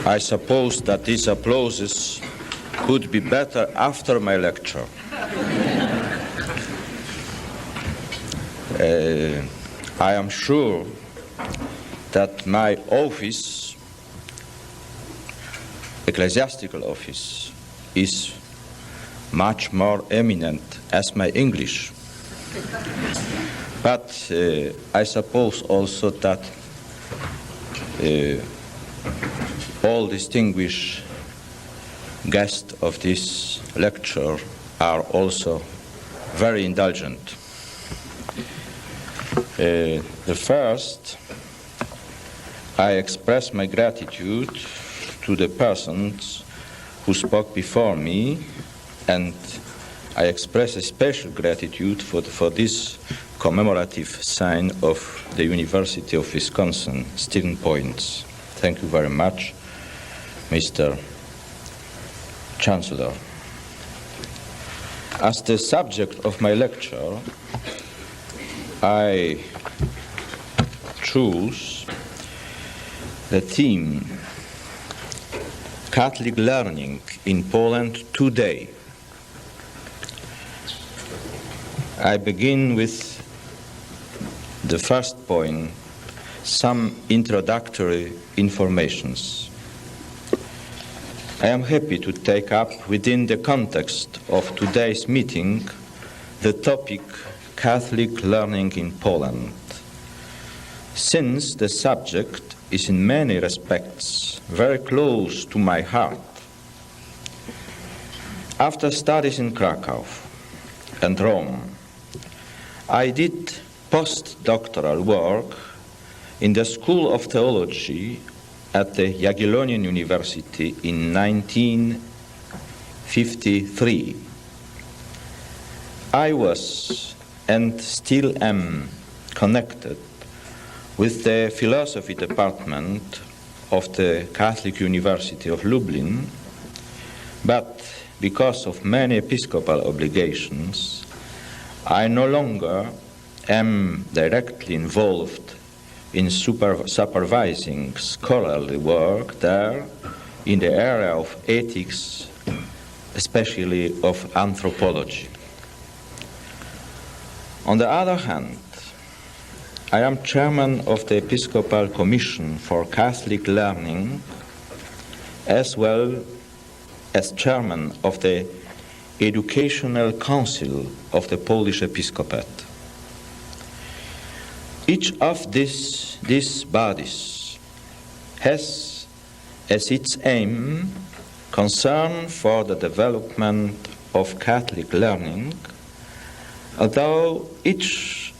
I suppose that these applauses could be better after my lecture. I am sure that my office, ecclesiastical office, is much more eminent as my English. But I suppose also that all distinguished guests of this lecture are also very indulgent. The first, I express my gratitude to the persons who spoke before me, and I express a special gratitude for this commemorative sign of the University of Wisconsin, Stephen Points. Thank you very much, Mr. Chancellor. As the subject of my lecture, I choose the theme Catholic learning in Poland today. I begin with the first point, some introductory informations. I am happy to take up within the context of today's meeting the topic Catholic learning in Poland, since the subject is in many respects very close to my heart. After studies in Krakow and Rome, I did postdoctoral work in the School of Theology at the Jagiellonian University in 1953. I was and still am connected with the philosophy department of the Catholic University of Lublin, but because of many episcopal obligations, I no longer am directly involved in supervising scholarly work there in the area of ethics, especially of anthropology. On the other hand, I am chairman of the Episcopal Commission for Catholic Learning, as well as chairman of the Educational Council of the Polish Episcopate. Each of these bodies has as its aim concern for the development of Catholic learning, although each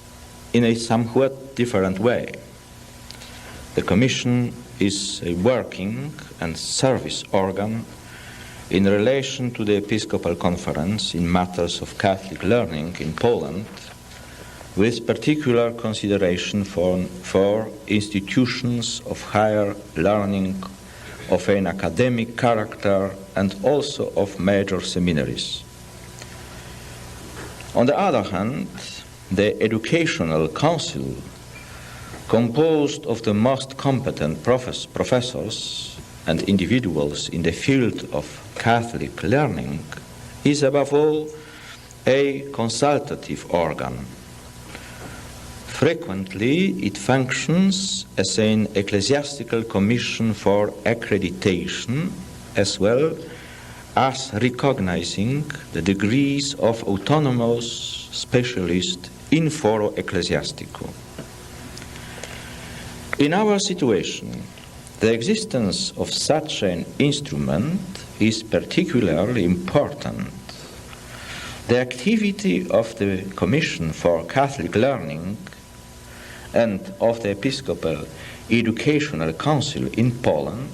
in a somewhat different way. The Commission is a working and service organ in relation to the Episcopal Conference in matters of Catholic learning in Poland, with particular consideration for institutions of higher learning of an academic character and also of major seminaries. On the other hand, the Educational Council, composed of the most competent professors and individuals in the field of Catholic learning, is above all a consultative organ. Frequently, it functions as an ecclesiastical commission for accreditation, as well as recognizing the degrees of autonomous specialist in foro ecclesiastico. In our situation, the existence of such an instrument is particularly important. The activity of the Commission for Catholic Learning and of the Episcopal Educational Council in Poland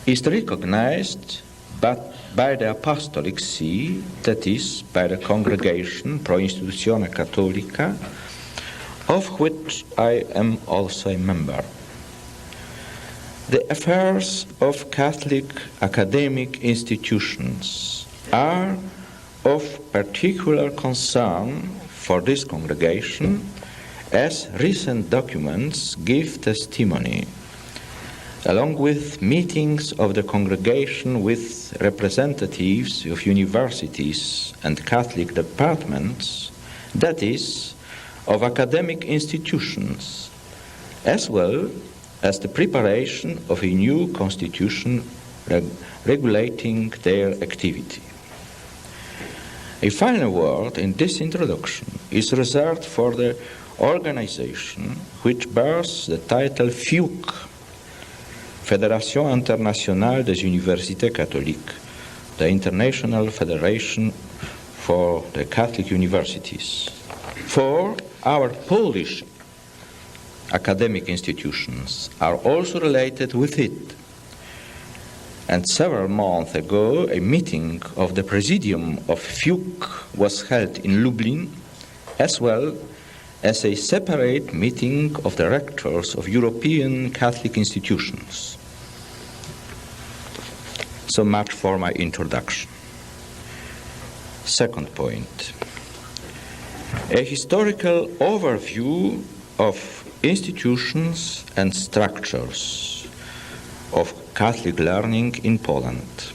is recognized by the Apostolic See, that is, by the Congregation Pro Institutione Catholica, of which I am also a member. The affairs of Catholic academic institutions are of particular concern for this congregation, as recent documents give testimony. along with meetings of the congregation with representatives of universities and Catholic departments, that is, of academic institutions, as well as the preparation of a new constitution regulating their activity. A final word in this introduction is reserved for the organization which bears the title FIUC, Fédération Internationale des Universités Catholiques, the International Federation for the Catholic Universities. For our Polish academic institutions are also related with it. And several months ago, a meeting of the Presidium of FIUC was held in Lublin, as well as a separate meeting of the rectors of European Catholic institutions. So much for my introduction. Second point, a historical overview of institutions and structures of Catholic learning in Poland.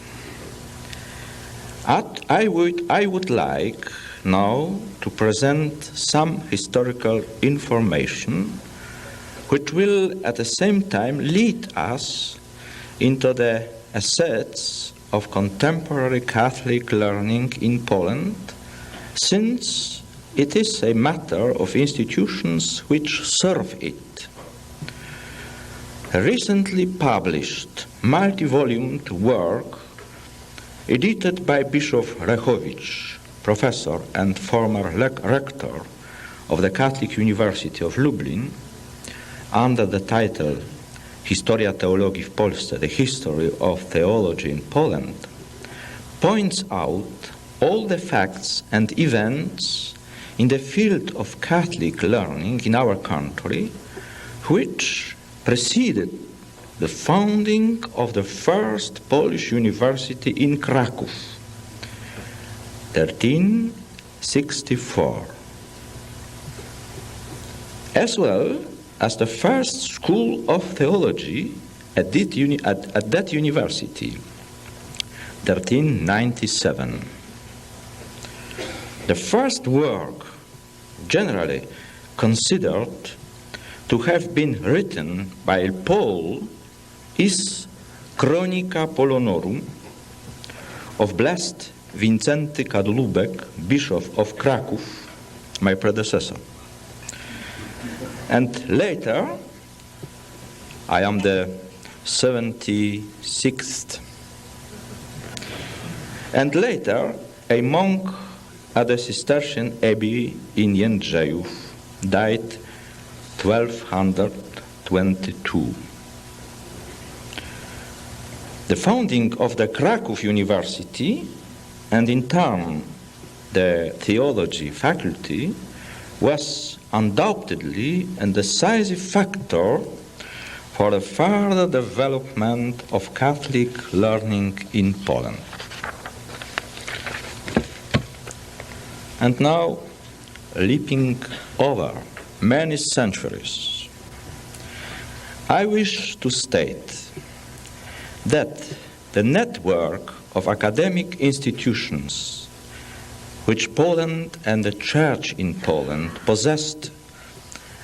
I would like now to present some historical information which will at the same time lead us into the assets of contemporary Catholic learning in Poland, since it is a matter of institutions which serve it. A recently published multi-volumed work edited by Bishop Rechowicz, professor and former rector of the Catholic University of Lublin, under the title Historia Teologii w Polsce, the history of theology in Poland, points out all the facts and events in the field of Catholic learning in our country which preceded the founding of the first Polish university in Kraków, 1364, as well as the first school of theology at that university, 1397. The first work generally considered to have been written by a Pole is Chronica Polonorum of Blessed Wincenty Kadlubek, Bishop of Kraków, my predecessor. And later, I am the 76th. And later, a monk at the Cistercian Abbey in Jędrzejów died 1222. The founding of the Kraków University, and in turn the theology faculty, was undoubtedly a decisive factor for the further development of Catholic learning in Poland. And now, leaping over many centuries, I wish to state that the network of academic institutions which Poland and the Church in Poland possessed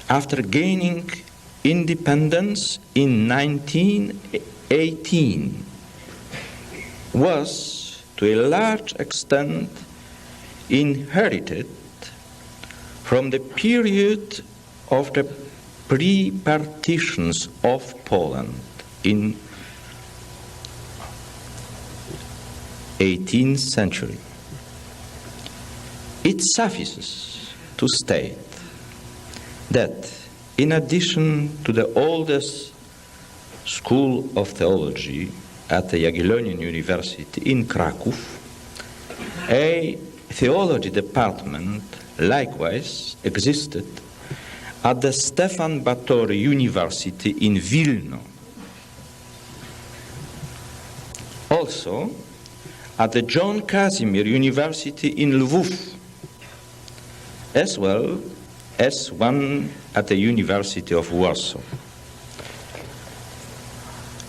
after gaining independence in 1918 was to a large extent inherited from the period of the pre-partitions of Poland in 18th century. It suffices to state that in addition to the oldest school of theology at the Jagiellonian University in Kraków, a theology department likewise existed at the Stefan Batory University in Wilno. Also at the John Casimir University in Lwów, as well as one at the University of Warsaw.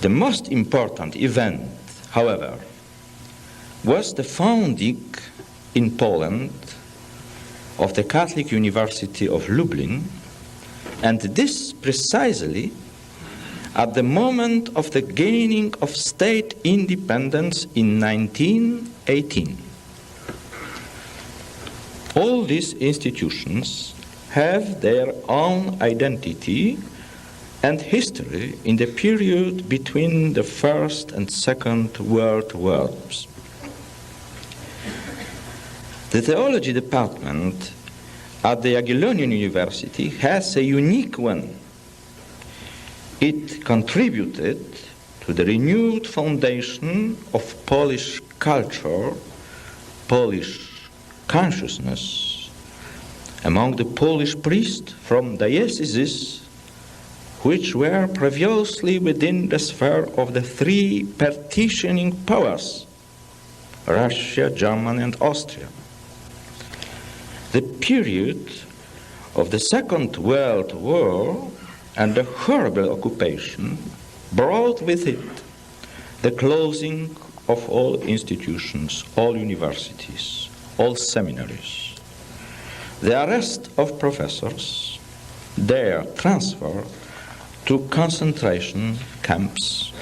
The most important event, however, was the founding in Poland of the Catholic University of Lublin, and this precisely at the moment of the gaining of state independence in 1918. All these institutions have their own identity and history in the period between the First and Second World Wars. The theology department at the Jagiellonian University has a unique one. It contributed to the renewed foundation of Polish culture, Polish consciousness among the Polish priests from dioceses which were previously within the sphere of the three partitioning powers, Russia, Germany, and Austria. The period of the Second World War and the horrible occupation brought with it the closing of all institutions, all universities, all seminaries, the arrest of professors, their transfer to concentration camps,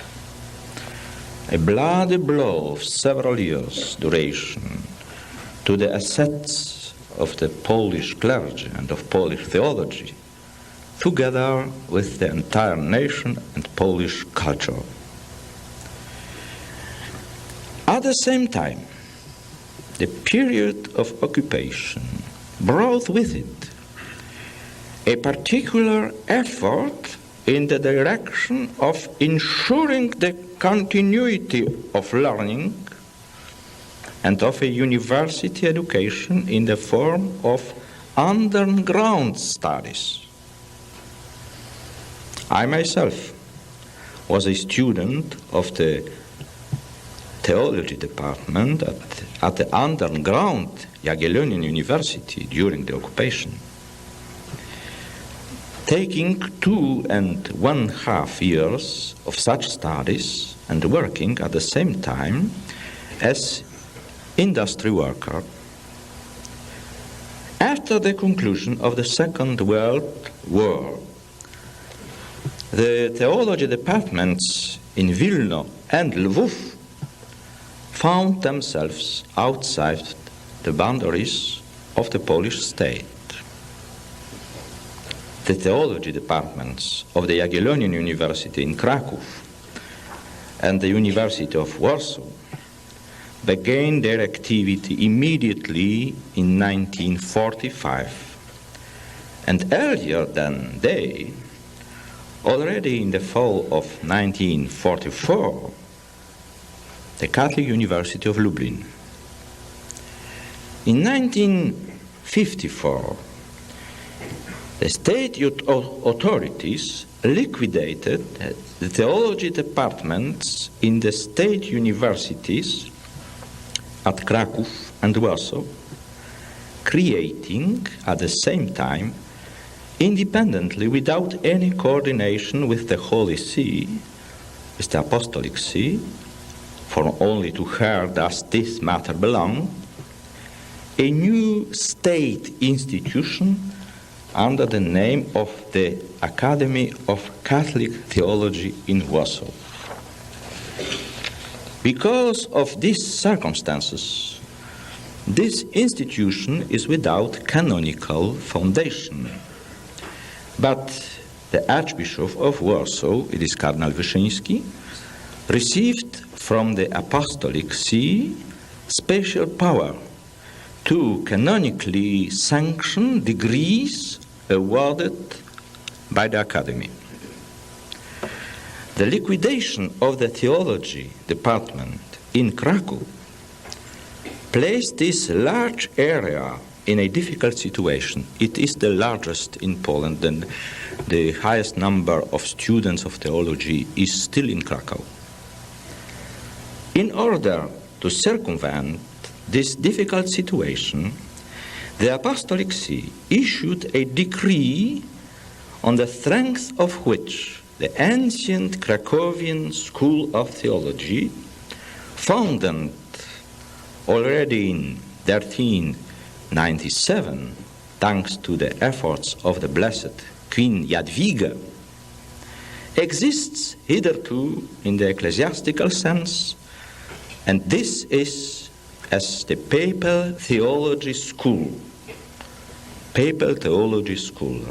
a bloody blow of several years' duration to the assets of the Polish clergy and of Polish theology, together with the entire nation and Polish culture. At the same time, the period of occupation brought with it a particular effort in the direction of ensuring the continuity of learning and of a university education in the form of underground studies. I myself was a student of the theology department at the underground Jagiellonian University during the occupation. Taking 2.5 years of such studies and working at the same time as industry worker. After the conclusion of the Second World War, the theology departments in Vilno and Lwów found themselves outside the boundaries of the Polish state. The theology departments of the Jagiellonian University in Kraków and the University of Warsaw began their activity immediately in 1945, and earlier than they, already in the fall of 1944, the Catholic University of Lublin. In 1954, the state authorities liquidated the theology departments in the state universities at Kraków and Warsaw, creating at the same time, independently without any coordination with the Holy See, with the Apostolic See, for only to her does this matter belong, a new state institution under the name of the Academy of Catholic Theology in Warsaw. Because of these circumstances, this institution is without canonical foundation. But the Archbishop of Warsaw, it is Cardinal Wyszyński, received from the Apostolic See special power to canonically sanction degrees awarded by the Academy. The liquidation of the theology department in Kraków placed this large area in a difficult situation. It is the largest in Poland, and the highest number of students of theology is still in Kraków. In order to circumvent this difficult situation, the Apostolic See issued a decree on the strength of which the ancient Krakowian school of theology, founded already in 1397, thanks to the efforts of the Blessed Queen Jadwiga, exists hitherto in the ecclesiastical sense, and this is as the Papal Theology School,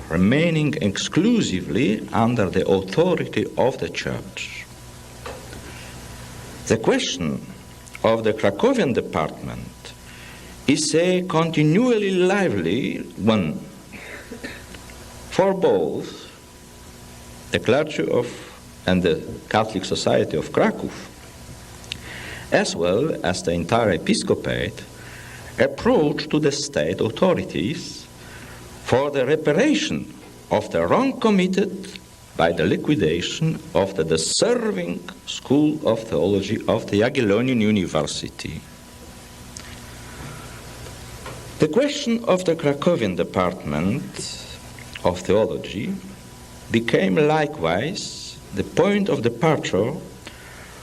remaining exclusively under the authority of the Church. The question of the Krakowian department is a continually lively one for both the clergy and the Catholic Society of Krakow, as well as the entire episcopate, approach to the state authorities for the reparation of the wrong committed by the liquidation of the deserving School of Theology of the Jagiellonian University. The question of the Krakowian Department of Theology became likewise the point of departure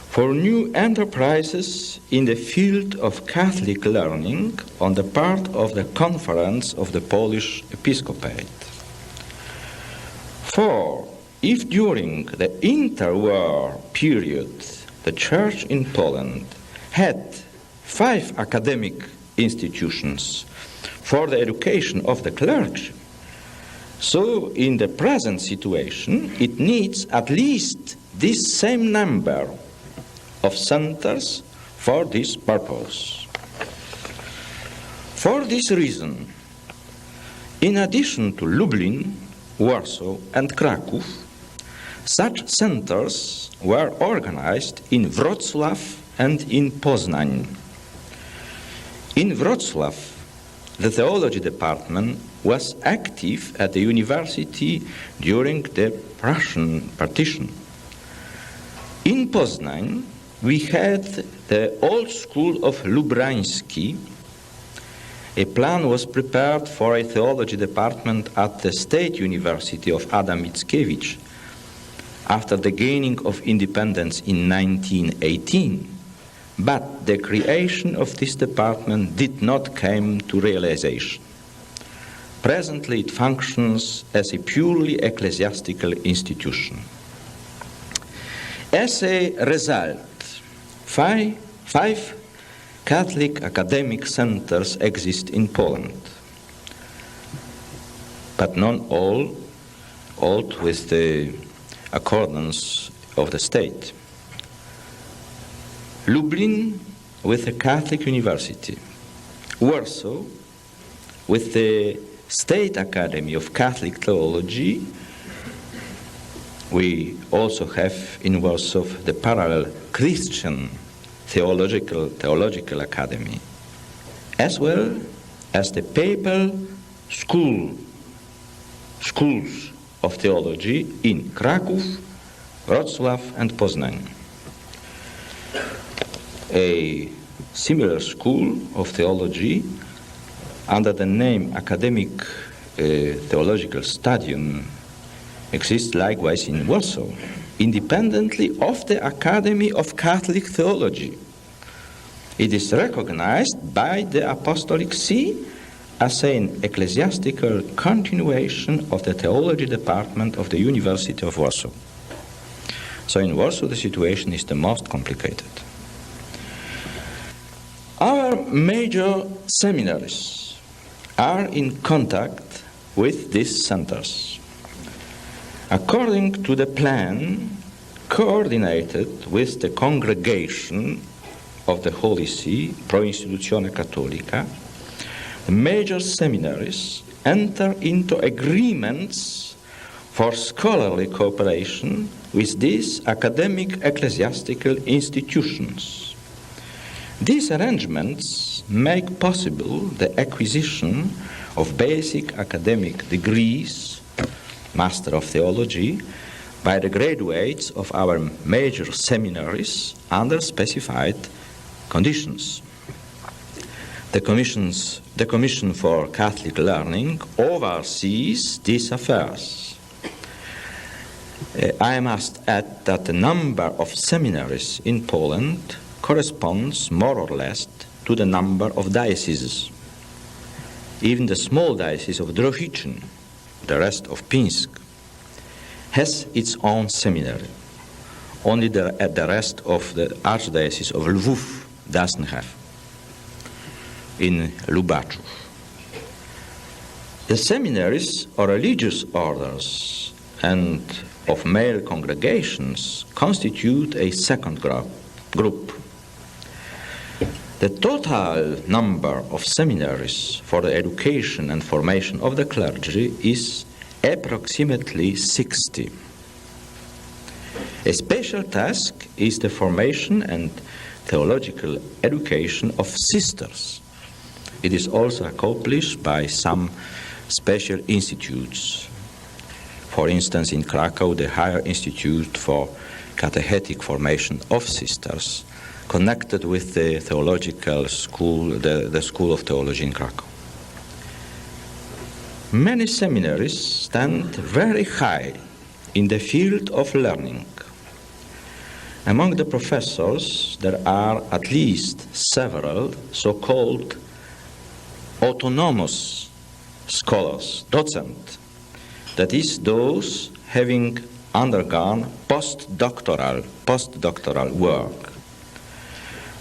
for new enterprises in the field of Catholic learning on the part of the Conference of the Polish Episcopate. For if during the interwar period the Church in Poland had 5 academic institutions for the education of the clergy, so in the present situation it needs at least this same number of centers for this purpose. For this reason, in addition to Lublin, Warsaw and Kraków, such centers were organized in Wrocław and in Poznań. In Wrocław, the theology department was active at the university during the Prussian partition. In Poznań, we had the old school of Lubrański. A plan was prepared for a theology department at the State University of Adam Mickiewicz after the gaining of independence in 1918. But the creation of this department did not come to realization. Presently it functions as a purely ecclesiastical institution. As a result, five Catholic academic centers exist in Poland, but not all with the accordance of the state. Lublin with the Catholic University, Warsaw with the State Academy of Catholic Theology. We also have in Warsaw the parallel Christian Theological Academy, as well as the Papal schools of theology in Kraków, Wrocław and Poznań. A similar school of theology under the name Academic Theological Studium exists likewise in Warsaw, independently of the Academy of Catholic Theology. It is recognized by the Apostolic See as an ecclesiastical continuation of the theology department of the University of Warsaw. So in Warsaw the situation is the most complicated. Our major seminaries are in contact with these centers. According to the plan coordinated with the Congregation of the Holy See, Pro Institutione Catholica, the major seminaries enter into agreements for scholarly cooperation with these academic ecclesiastical institutions. These arrangements make possible the acquisition of basic academic degrees, Master of Theology, by the graduates of our major seminaries under specified conditions. The Commission for Catholic Learning oversees these affairs. I must add that the number of seminaries in Poland corresponds more or less to the number of dioceses. Even the small diocese of Drohyczyn, the rest of Pinsk, has its own seminary. Only the rest of the Archdiocese of Lwów doesn't have. In Lubachów. The seminaries or religious orders and of male congregations constitute a second group. The total number of seminaries for the education and formation of the clergy is approximately 60. A special task is the formation and theological education of sisters. It is also accomplished by some special institutes. For instance, in Krakow, the Higher Institute for Catechetic Formation of Sisters, connected with the theological school, the School of Theology in Krakow. Many seminaries stand very high in the field of learning. Among the professors, there are at least several so-called autonomous scholars, docent, that is, those having undergone postdoctoral work.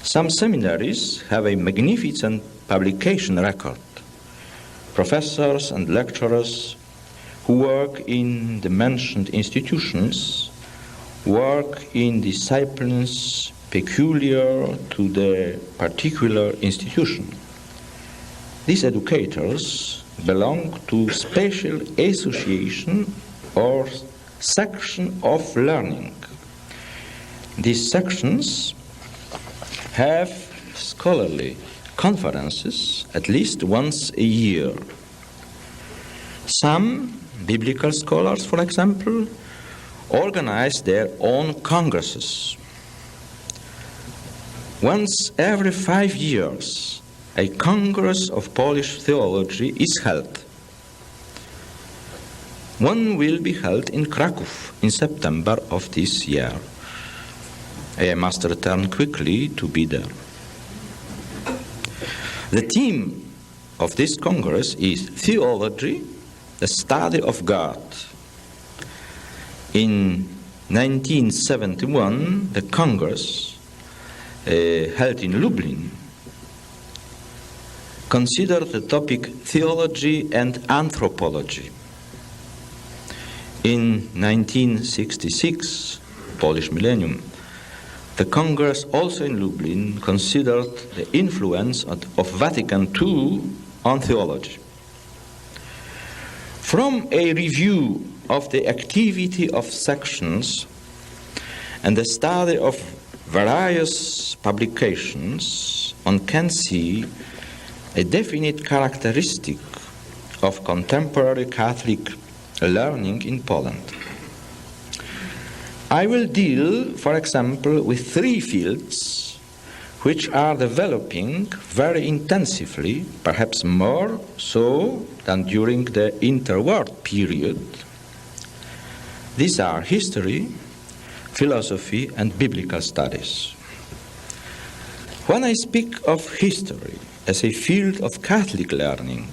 Some seminaries have a magnificent publication record. Professors and lecturers who work in the mentioned institutions work in disciplines peculiar to the particular institution. These educators belong to special association or section of learning. These sections have scholarly conferences at least once a year. Some biblical scholars, for example, organize their own congresses. Once every 5 years, a Congress of Polish Theology is held. One will be held in Kraków in September of this year. I must return quickly to be there. The theme of this Congress is Theology, the study of God. In 1971, the Congress held in Lublin considered the topic theology and anthropology. In 1966, Polish Millennium, the Congress also in Lublin considered the influence of Vatican II on theology. From a review of the activity of sections and the study of various publications, one can see a definite characteristic of contemporary Catholic learning in Poland. I will deal, for example, with 3 fields which are developing very intensively, perhaps more so than during the interwar period. These are history, philosophy, and biblical studies. When I speak of history as a field of Catholic learning,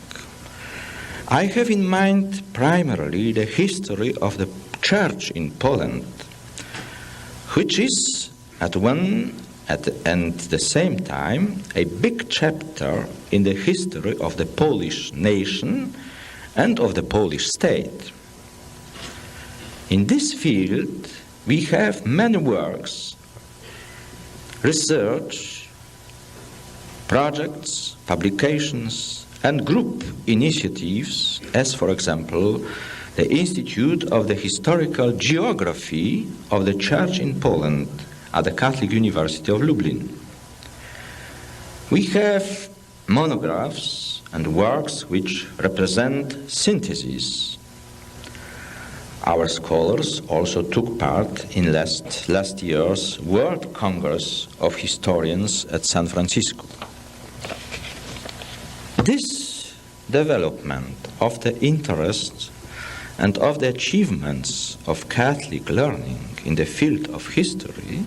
I have in mind primarily the history of the Church in Poland, which is at the same time a big chapter in the history of the Polish nation and of the Polish state. In this field, we have many works, research, projects, publications, and group initiatives, as for example, the Institute of the Historical Geography of the Church in Poland at the Catholic University of Lublin. We have monographs and works which represent syntheses. Our scholars also took part in last year's World Congress of Historians at San Francisco. This development of the interests and of the achievements of Catholic learning in the field of history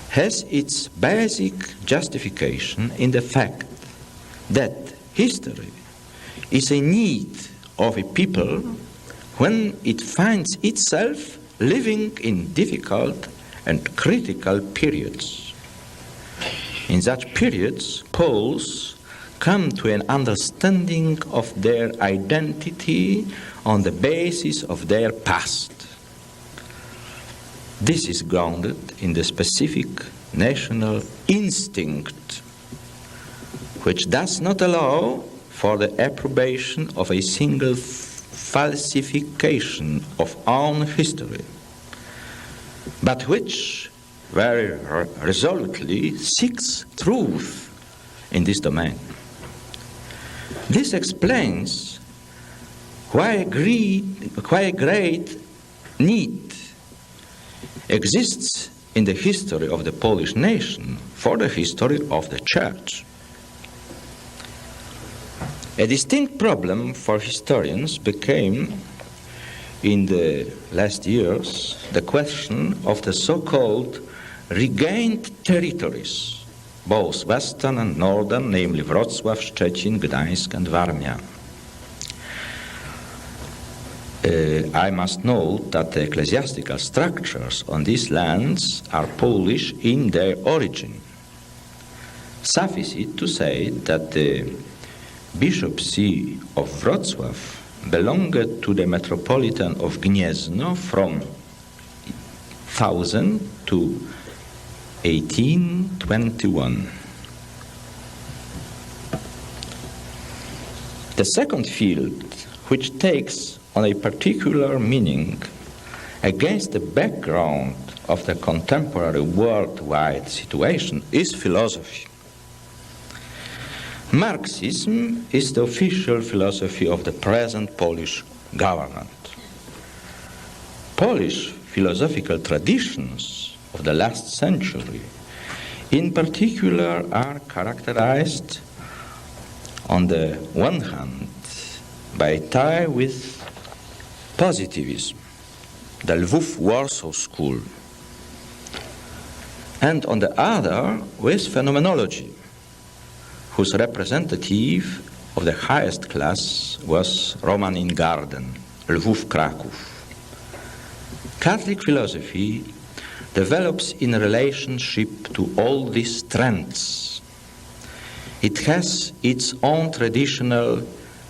has its basic justification in the fact that history is a need of a people when it finds itself living in difficult and critical periods. In such periods, Poles come to an understanding of their identity on the basis of their past. This is grounded in the specific national instinct, which does not allow for the approbation of a single falsification of own history, but which very resolutely seeks truth in this domain. This explains why a great need exists in the history of the Polish nation for the history of the Church. A distinct problem for historians became, in the last years, the question of the so-called regained territories, both western and northern, namely Wrocław, Szczecin, Gdańsk, and Warmia. I must note that the ecclesiastical structures on these lands are Polish in their origin. Suffice it to say that the bishopcy of Wrocław belonged to the metropolitan of Gniezno from 1000 to 1821. The second field, which takes on a particular meaning against the background of the contemporary worldwide situation, is philosophy. Marxism is the official philosophy of the present Polish government. Polish philosophical traditions of the last century, in particular, are characterized on the one hand by a tie with positivism, the Lwów-Warsaw School, and on the other with phenomenology, whose representative of the highest class was Roman Ingarden, Lwów-Kraków. Catholic philosophy develops in relationship to all these trends. It has its own traditional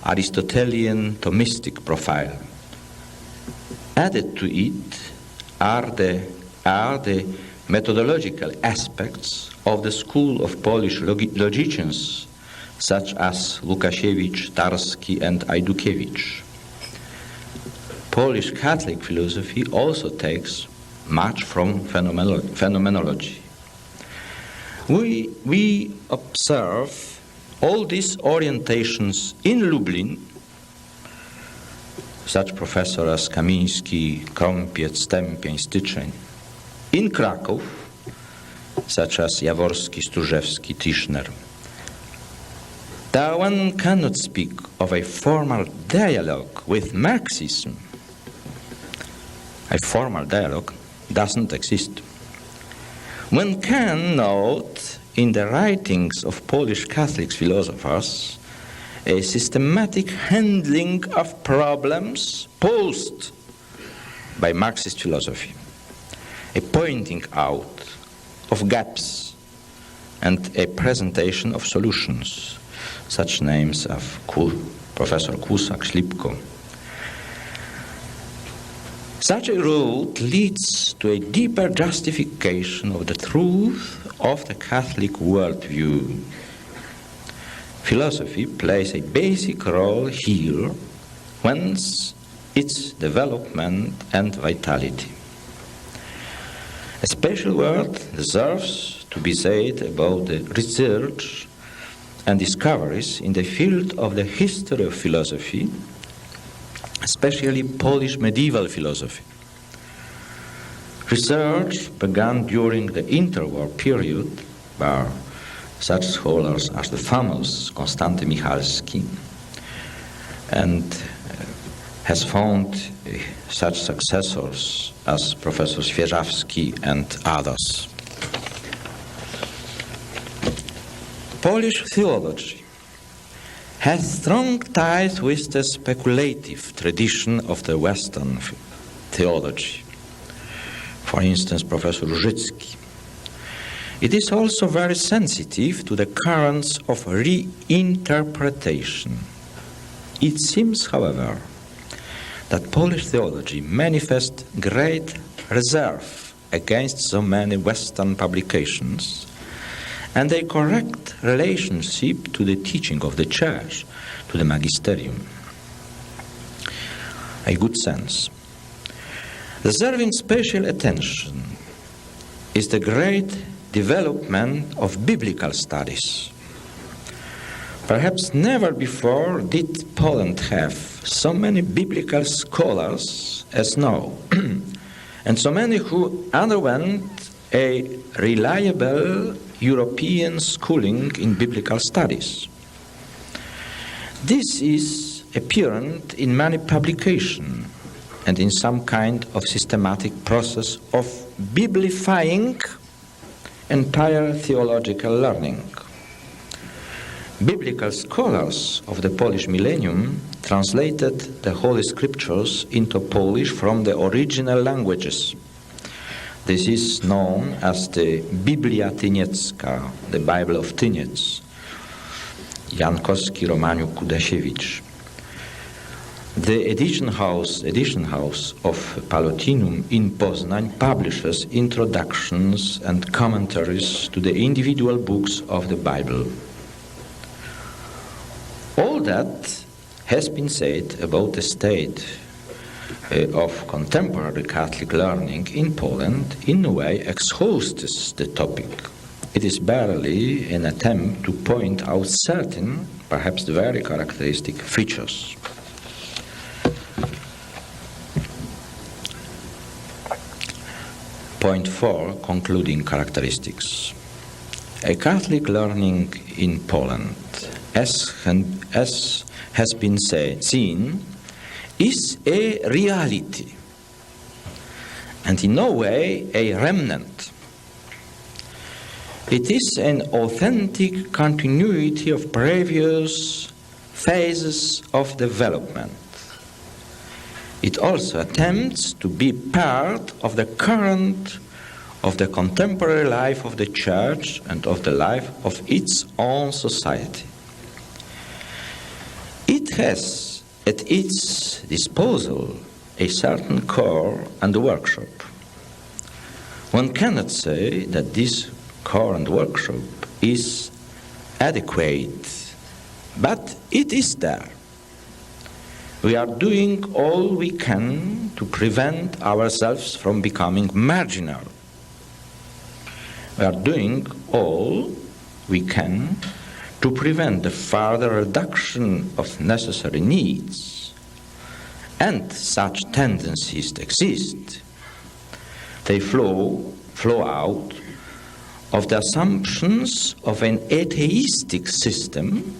Aristotelian Thomistic profile. Added to it are the methodological aspects of the school of Polish logicians, such as Łukasiewicz, Tarski, and Ajdukiewicz. Polish Catholic philosophy also takes much from phenomenology. We observe all these orientations in Lublin, such professors as Kamiński, Krąpiec, Stępień, Styczeń, in Kraków, such as Jaworski, Stróżewski, Tischner. Though one cannot speak of a formal dialogue with Marxism, a formal dialogue doesn't exist. One can note in the writings of Polish Catholic philosophers a systematic handling of problems posed by Marxist philosophy, a pointing out of gaps and a presentation of solutions, such names of Professor Kusak, Ślipko. Such a route leads to a deeper justification of the truth of the Catholic worldview. Philosophy plays a basic role here, whence its development and vitality. A special word deserves to be said about the research and discoveries in the field of the history of philosophy, especially Polish medieval philosophy. Research began during the interwar period by such scholars as the famous Konstanty Michalski, and has found such successors as Professor Świeżawski and others. Polish theology has strong ties with the speculative tradition of the Western theology. For instance, Professor Różycki. It is also very sensitive to the currents of reinterpretation. It seems, however, that Polish theology manifests great reserve against so many Western publications and a correct relationship to the teaching of the Church, to the magisterium. A good sense. Deserving special attention is the great development of biblical studies. Perhaps never before did Poland have so many biblical scholars as now, and so many who underwent a reliable European schooling in biblical studies. This is apparent in many publications and in some kind of systematic process of biblifying entire theological learning. Biblical scholars of the Polish millennium translated the Holy Scriptures into Polish from the original languages. This is known as the Biblia Tyniecka, the Bible of Tyniec, Jankowski, Romaniuk, Kudasiewicz. The edition house of Palotinum in Poznań publishes introductions and commentaries to the individual books of the Bible. All that has been said about the state of contemporary Catholic learning in Poland in a way exhausts the topic. It is barely an attempt to point out certain, perhaps very characteristic features. Point 4, concluding characteristics. A Catholic learning in Poland, as has been seen, is a reality, and in no way a remnant. It is an authentic continuity of previous phases of development. It also attempts to be part of the current of the contemporary life of the Church and of the life of its own society. It has at its disposal a certain core and workshop. One cannot say that this core and workshop is adequate, but it is there. We are doing all we can to prevent ourselves from becoming marginal. We are doing all we can to prevent the further reduction of necessary needs. And such tendencies exist. They flow out of the assumptions of an atheistic system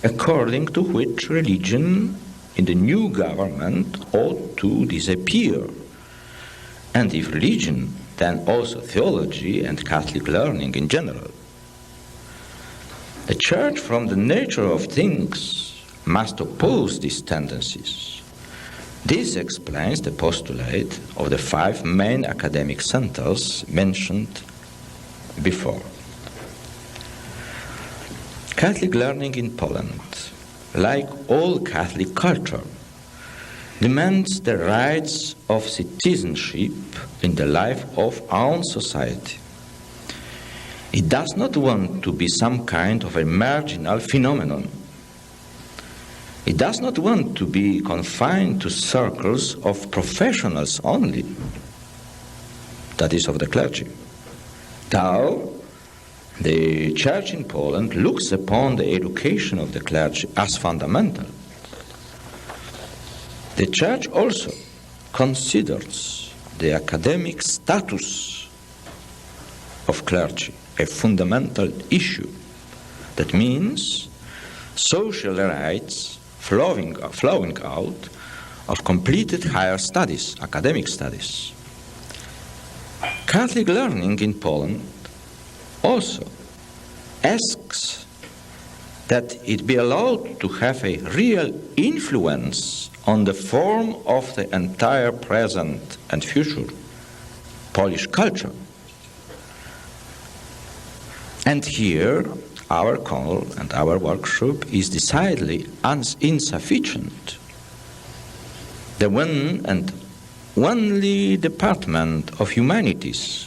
according to which religion in the new government ought to disappear. And if religion, then also theology and Catholic learning in general. The Church, from the nature of things, must oppose these tendencies. This explains the postulate of the 5 main academic centers mentioned before. Catholic learning in Poland, like all Catholic culture, demands the rights of citizenship in the life of our society. It does not want to be some kind of a marginal phenomenon. It does not want to be confined to circles of professionals only, that is, of the clergy. Though the Church in Poland looks upon the education of the clergy as fundamental, the Church also considers the academic status of clergy a fundamental issue. That means social rights flowing out of completed higher studies, academic studies. Catholic learning in Poland also asks that it be allowed to have a real influence on the form of the entire present and future Polish culture. And here, our call and our workshop is decidedly insufficient. The one and only Department of Humanities,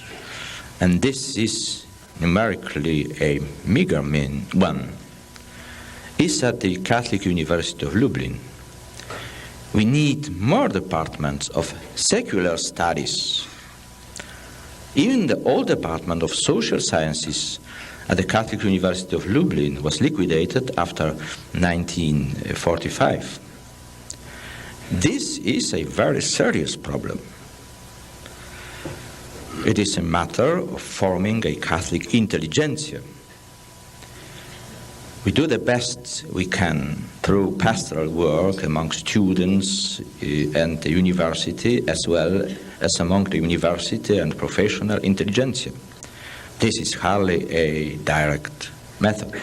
and this is numerically a meager one, is at the Catholic University of Lublin. We need more departments of secular studies. Even the old Department of Social Sciences at the Catholic University of Lublin was liquidated after 1945. This is a very serious problem. It is a matter of forming a Catholic intelligentsia. We do the best we can through pastoral work among students and the university, as well as among the university and professional intelligentsia. This is hardly a direct method.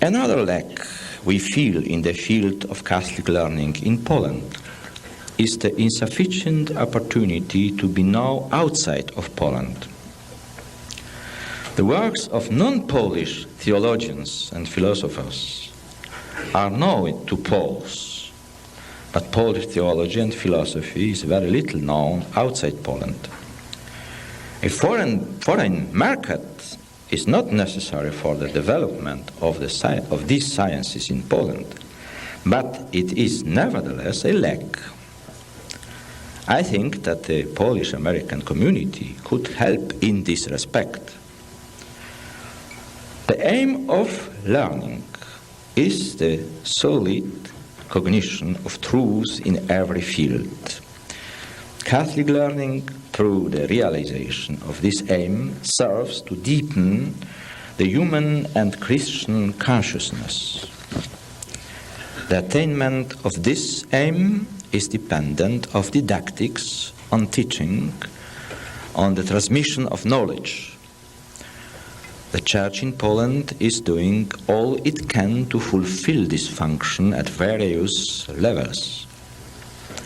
Another lack we feel in the field of Catholic learning in Poland is the insufficient opportunity to be known outside of Poland. The works of non-Polish theologians and philosophers are known to Poles, but Polish theology and philosophy is very little known outside Poland. A foreign market is not necessary for the development of these sciences in Poland, but it is nevertheless a lack. I think that the Polish-American community could help in this respect. The aim of learning is the solid cognition of truth in every field. Catholic learning, through the realization of this aim, serves to deepen the human and Christian consciousness. The attainment of this aim is dependent of didactics, on teaching, on the transmission of knowledge. The Church in Poland is doing all it can to fulfill this function at various levels.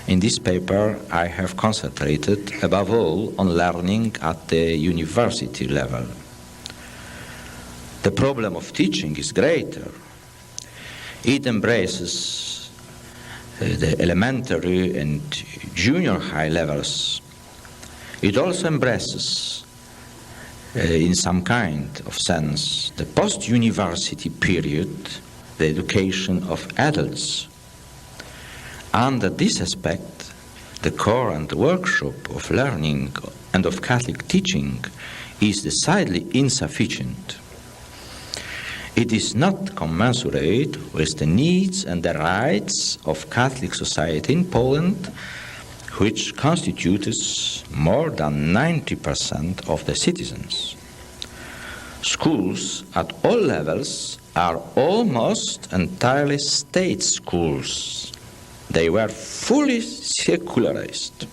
In this paper, I have concentrated above all on learning at the university level. The problem of teaching is greater. It embraces the elementary and junior high levels. It also embraces, in some kind of sense, the post-university period, the education of adults. Under this aspect, the core and workshop of learning and of Catholic teaching is decidedly insufficient. It is not commensurate with the needs and the rights of Catholic society in Poland, which constitutes more than 90% of the citizens. Schools at all levels are almost entirely state schools. They were fully secularized.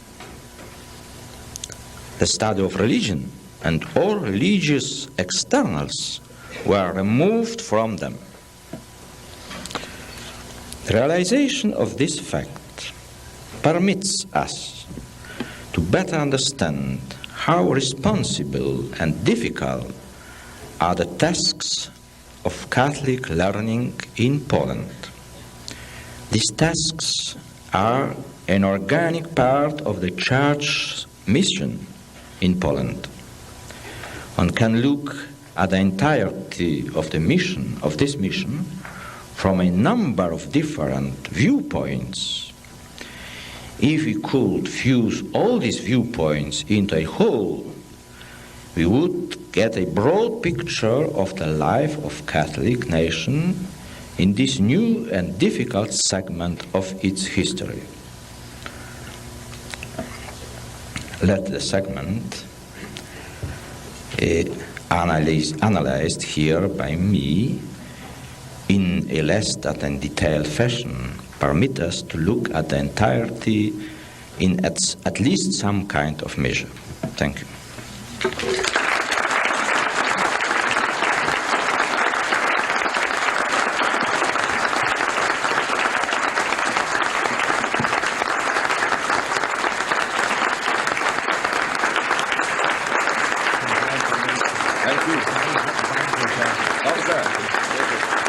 The study of religion and all religious externals were removed from them. The realization of this fact permits us to better understand how responsible and difficult are the tasks of Catholic learning in Poland. These tasks are an organic part of the Church's mission in Poland. One can look at the entirety of this mission, from a number of different viewpoints. If we could fuse all these viewpoints into a whole, we would get a broad picture of the life of Catholic nation in this new and difficult segment of its history. Let the segment analyzed here by me in in a less than detailed fashion, permit us to look at the entirety in at least some kind of measure. Thank you. Thank you.